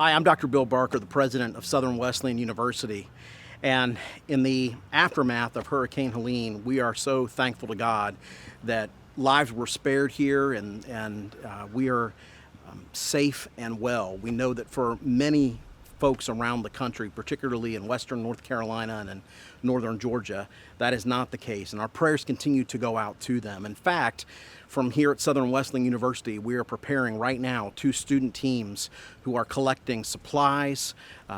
Hi, I'm Dr. Bill Barker, the president of Southern Wesleyan University. And in the aftermath of Hurricane Helene, we are so thankful to God that lives were spared here and we are safe and well. We know that for many folks around the country, particularly in western North Carolina and in northern Georgia, that is not the case. And our prayers continue to go out to them. In fact, from here at Southern Wesleyan University, we are preparing right now 2 student teams who are collecting supplies,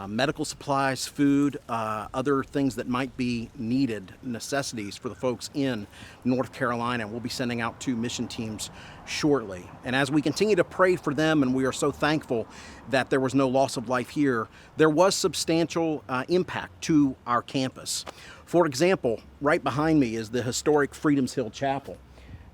medical supplies, food, other things that might be needed, necessities for the folks in North Carolina. We'll be sending out 2 mission teams shortly. And as we continue to pray for them, and we are so thankful that there was no loss of life here, there was substantial impact to our campus. For example, right behind me is the historic Freedoms Hill Chapel.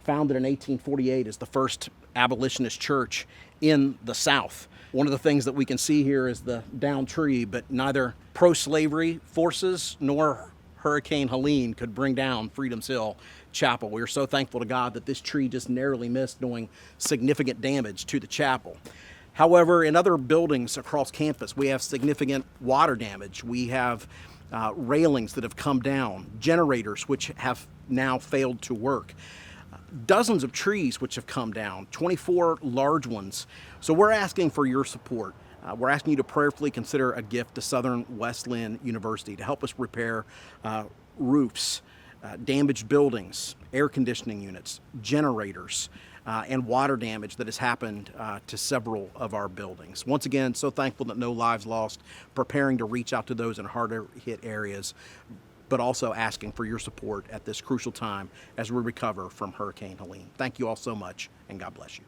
Founded in 1848 as the first abolitionist church in the South. One of the things that we can see here is the downed tree, but neither pro-slavery forces nor Hurricane Helene could bring down Freedoms Hill Chapel. We are so thankful to God that this tree just narrowly missed doing significant damage to the chapel. However, in other buildings across campus, we have significant water damage. We have railings that have come down, generators which have now failed to work. Dozens of trees which have come down, 24 large ones. So we're asking for your support. We're asking you to prayerfully consider a gift to Southern Wesleyan University to help us repair roofs, damaged buildings, air conditioning units, generators, and water damage that has happened to several of our buildings. Once again, so thankful that no lives lost, preparing to reach out to those in harder hit areas, but also asking for your support at this crucial time as we recover from Hurricane Helene. Thank you all so much, and God bless you.